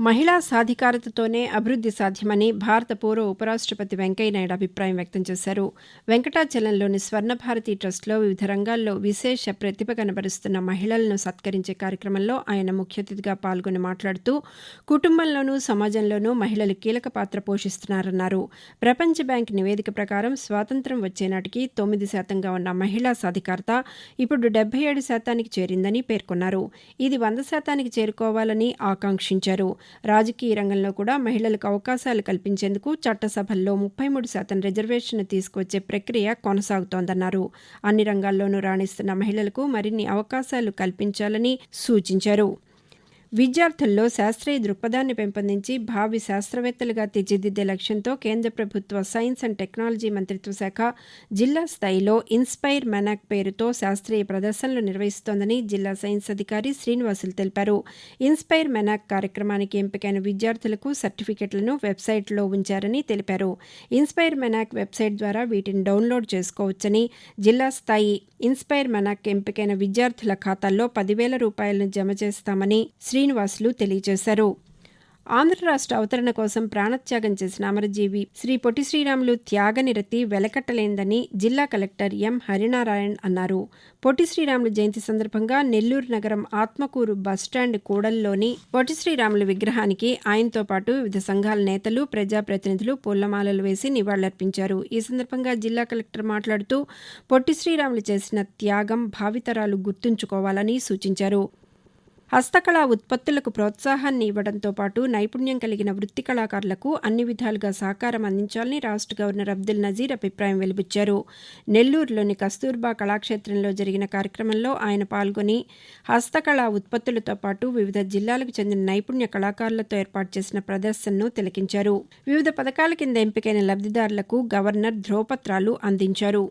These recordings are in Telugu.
మహిళా సాధికారతతోనే అభివృద్ధి సాధ్యమని భారత పూర్వ ఉపరాష్టపతి వెంకయ్యనాయుడు అభిప్రాయం వ్యక్తం చేశారు. వెంకటాచలంలోని స్వర్ణభారతి ట్రస్ట్లో వివిధ రంగాల్లో విశేష ప్రతిభ కనబరుస్తున్న మహిళలను సత్కరించే కార్యక్రమంలో ఆయన ముఖ్య అతిథిగా పాల్గొని మాట్లాడుతూ కుటుంబంలోనూ సమాజంలోనూ మహిళలు కీలక పాత్ర పోషిస్తున్నారన్నారు. ప్రపంచ బ్యాంక్ నివేదిక ప్రకారం స్వాతంత్ర్యం వచ్చే నాటికి 9% ఉన్న మహిళా సాధికారత ఇప్పుడు 77% చేరిందని పేర్కొన్నారు. ఇది 100% చేరుకోవాలని ఆకాంక్షించారు. రాజకీయ రంగంలో కూడా మహిళలకు అవకాశాలు కల్పించేందుకు చట్టసభల్లో 33% రిజర్వేషన్ తీసుకువచ్చే ప్రక్రియ కొనసాగుతోందన్నారు. అన్ని రంగాల్లోనూ రాణిస్తున్న మహిళలకు మరిన్ని అవకాశాలు కల్పించాలని సూచించారు. విద్యార్థుల్లో శాస్త్రీయ దృక్పథాన్ని పెంపొందించి భావి శాస్త్రవేత్తలుగా తీర్చిదిద్దే లక్ష్యంతో కేంద్ర ప్రభుత్వ సైన్స్ అండ్ టెక్నాలజీ మంత్రిత్వ శాఖ జిల్లా స్థాయిలో ఇన్స్పైర్ మెనాక్ పేరుతో శాస్త్రీయ ప్రదర్శనలు నిర్వహిస్తోందని జిల్లా సైన్స్ అధికారి శ్రీనివాసులు తెలిపారు. ఇన్స్పైర్ మెనాక్ కార్యక్రమానికి ఎంపికైన విద్యార్థులకు సర్టిఫికెట్లను వెబ్సైట్లో ఉంచారని తెలిపారు. ఇన్స్పైర్ మెనాక్ వెబ్సైట్ ద్వారా వీటిని డౌన్లోడ్ చేసుకోవచ్చని, జిల్లా స్థాయి ఇన్స్పైర్ మెనాక్ ఎంపికైన విద్యార్థుల ఖాతాల్లో 10,000 రూపాయలను జమ చేస్తామని శ్రీనివాసులు తెలియజేశారు. ఆంధ్ర రాష్ట్ర అవతరణ కోసం ప్రాణత్యాగం చేసిన అమరజీవి శ్రీ పొట్టి శ్రీరాములు త్యాగనిరతి వెలకట్టలేందని జిల్లా కలెక్టర్ ఎం హరినారాయణ్ అన్నారు. పొట్టి శ్రీరాములు జయంతి సందర్భంగా నెల్లూరు నగరం ఆత్మకూరు బస్టాండ్ కూడలిలోని పొట్టి శ్రీరాములు విగ్రహానికి ఆయనతో పాటు వివిధ సంఘాల నేతలు, ప్రజాప్రతినిధులు పూలమాలలు వేసి నివాళులర్పించారు. ఈ సందర్భంగా జిల్లా కలెక్టర్ మాట్లాడుతూ పొట్టి శ్రీరాములు చేసిన త్యాగం భావితరాలు గుర్తుంచుకోవాలని సూచించారు. హస్తకళా ఉత్పత్తులకు ప్రోత్సాహాన్ని ఇవ్వడంతో పాటు నైపుణ్యం కలిగిన వృత్తి కళాకారులకు అన్ని విధాలుగా సహకారం అందించాలని రాష్ట్ర గవర్నర్ అబ్దుల్ నజీర్ అభిప్రాయం వెలిబుచ్చారు. నెల్లూరులోని కస్తూర్బా కళాక్షేత్రంలో జరిగిన కార్యక్రమంలో ఆయన పాల్గొని హస్తకళా ఉత్పత్తులతో పాటు వివిధ జిల్లాలకు చెందిన నైపుణ్య కళాకారులతో ఏర్పాటు చేసిన ప్రదర్శనను తిలకించారు. వివిధ పథకాల కింద ఎంపికైన లబ్ధిదారులకు గవర్నర్ ధ్రువపత్రాలు అందించారు.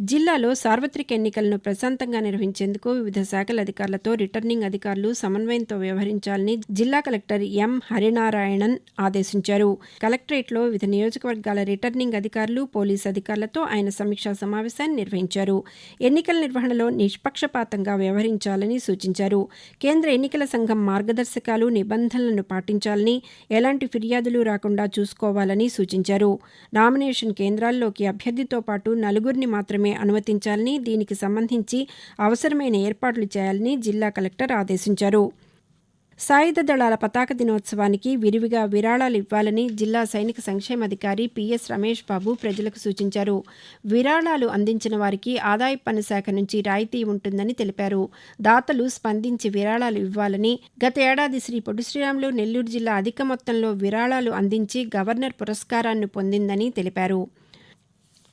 జిల్లాలో సార్వత్రిక ఎన్నికలను ప్రశాంతంగా నిర్వహించేందుకు వివిధ శాఖల అధికారులతో రిటర్నింగ్ అధికారులు సమన్వయంతో వ్యవహరించాలని జిల్లా కలెక్టర్ ఎం హరినారాయణన్ ఆదేశించారు. కలెక్టరేట్లో వివిధ నియోజకవర్గాల రిటర్నింగ్ అధికారులు, పోలీసు అధికారులతో ఆయన సమీక్షా సమావేశాన్ని నిర్వహించారు. ఎన్నికల నిర్వహణలో నిష్పక్షపాతంగా వ్యవహరించాలని సూచించారు. కేంద్ర ఎన్నికల సంఘం మార్గదర్శకాలు, నిబంధనలను పాటించాలని, ఎలాంటి ఫిర్యాదులు రాకుండా చూసుకోవాలని సూచించారు. నామినేషన్ కేంద్రాల్లోకి అభ్యర్థితో పాటు 4 మాత్రమే అనుమతించాలని, దీనికి సంబంధించి అవసరమైన ఏర్పాట్లు చేయాలని జిల్లా కలెక్టర్ ఆదేశించారు. సాయుధ దళాల పతాక దినోత్సవానికి విరివిగా విరాళాలు ఇవ్వాలని జిల్లా సైనిక సంక్షేమాధికారి పిఎస్ రమేష్ బాబు ప్రజలకు సూచించారు. విరాళాలు అందించిన వారికి ఆదాయపు పన్ను శాఖ నుంచి రాయితీ ఉంటుందని తెలిపారు. దాతలు స్పందించి విరాళాలు ఇవ్వాలని, గత ఏడాది శ్రీ పొట్టి శ్రీరాములు నెల్లూరు జిల్లా అధిక మొత్తంలో విరాళాలు అందించి గవర్నర్ పురస్కారాన్ని పొందిందని తెలిపారు.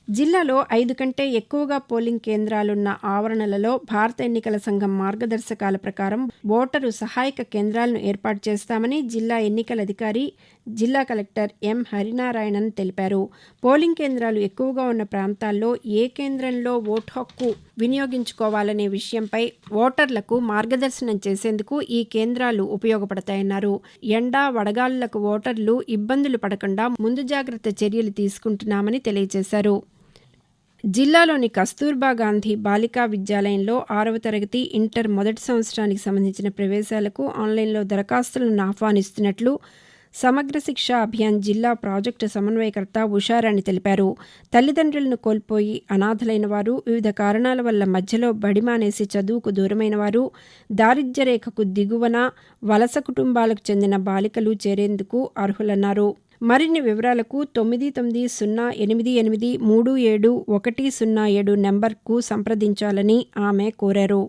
జిల్లాలో 5 కంటే ఎక్కువగా పోలింగ్ కేంద్రాలున్న ఆవరణలలో భారత ఎన్నికల సంఘం మార్గదర్శకాల ప్రకారం ఓటరు సహాయక కేంద్రాలను ఏర్పాటు చేస్తామని జిల్లా ఎన్నికల అధికారి, జిల్లా కలెక్టర్ ఎం హరినారాయణన్ తెలిపారు. పోలింగ్ కేంద్రాలు ఎక్కువగా ఉన్న ప్రాంతాల్లో ఏ కేంద్రంలో ఓటు హక్కు వినియోగించుకోవాలనే విషయంపై ఓటర్లకు మార్గదర్శనం చేసేందుకు ఈ కేంద్రాలు ఉపయోగపడతాయన్నారు. ఎండ, వడగాలులకు ఓటర్లు ఇబ్బందులు పడకుండా ముందు జాగ్రత్త చర్యలు తీసుకుంటున్నామని తెలియజేశారు. జిల్లాలోని కస్తూర్బా గాంధీ బాలికా విద్యాలయంలో 6వ తరగతి, ఇంటర్ మొదటి సంవత్సరానికి సంబంధించిన ప్రవేశాలకు ఆన్లైన్లో దరఖాస్తులను ఆహ్వానిస్తున్నట్లు సమగ్ర శిక్ష అభియాన్ జిల్లా ప్రాజెక్టు సమన్వయకర్త ఉషారాణి తెలిపారు. తల్లిదండ్రులను కోల్పోయి అనాథలైన వారు, వివిధ కారణాల వల్ల మధ్యలో బడి మానేసి చదువుకు దూరమైన వారు, దారిద్ర్య రేఖకు దిగువన వలస కుటుంబాలకు చెందిన బాలికలు చేరేందుకు అర్హులన్నారు. మరిన్ని వివరాలకు 9908837107 నంబర్కు సంప్రదించాలని ఆమె కోరారు.